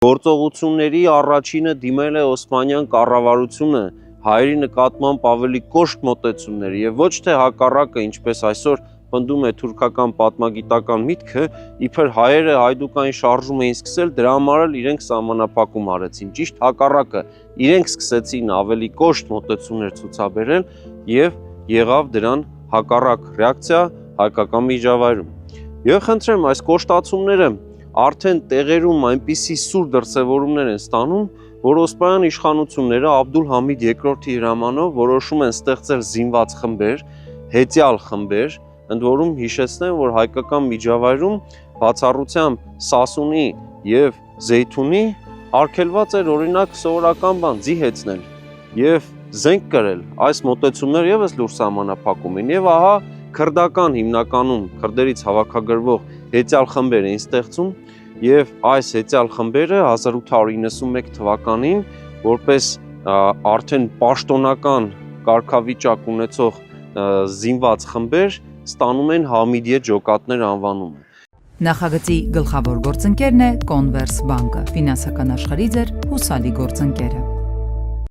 Գործողությունների առաջինը դիմել է Օսմանյան կառավարությունը հայերի նկատմամբ ավելի կոշտ մոտեցումներ եւ ոչ թե հակառակը, ինչպես այսօր պնդում է թուրքական պատմագիտական միտքը, իբր հայերը հայդուկային շարժում էին սկսել, դրա համար էլ իրենք սահմանափակում արեցին։ Ճիշտ հակառակը, իրենք սկսեցին ավելի կոշտ մոտեցումներ ցուցաբերել եւ եղավ դրան հակառակ ռեակցիա հայկական միջավայրում։ Եվ խնդրեմ, այս կոշտացումները արդեն տեղերում այնպիսի սուր դրսևորումներ են ստանում, որ Օսմանյան իշխանությունները Աբդուլ Համիդ II-ի հրամանով որոշում են ստեղծել զինված խմբեր, հետյալ խմբեր, ընդ որում հիշեցնեմ, որ հայկական միջավայրում բացառությամբ Սասունի եւ Զեյթունի արգելված էր օրինակ սովորական բան ձի հեծնել եւ զենք կրել։ Այս մոտեցումները եւս լուրջ սահմանափակում են եւ ահա քրդական հիմնականում քրդերից հավաքագրվող հետյալ խմբեր էին ստեղծում եւ այս հետյալ խմբերը 1891 թվականին որպես արդեն պաշտոնական կարգավիճակ ունեցող զինված խմբեր ստանում են Համիդիե ջոկատներ անվանումը։ Նախագծի գլխավոր գործընկերն է Converse բանկը, ֆինանսական աշխարհի ձեր հուսալի գործընկերը։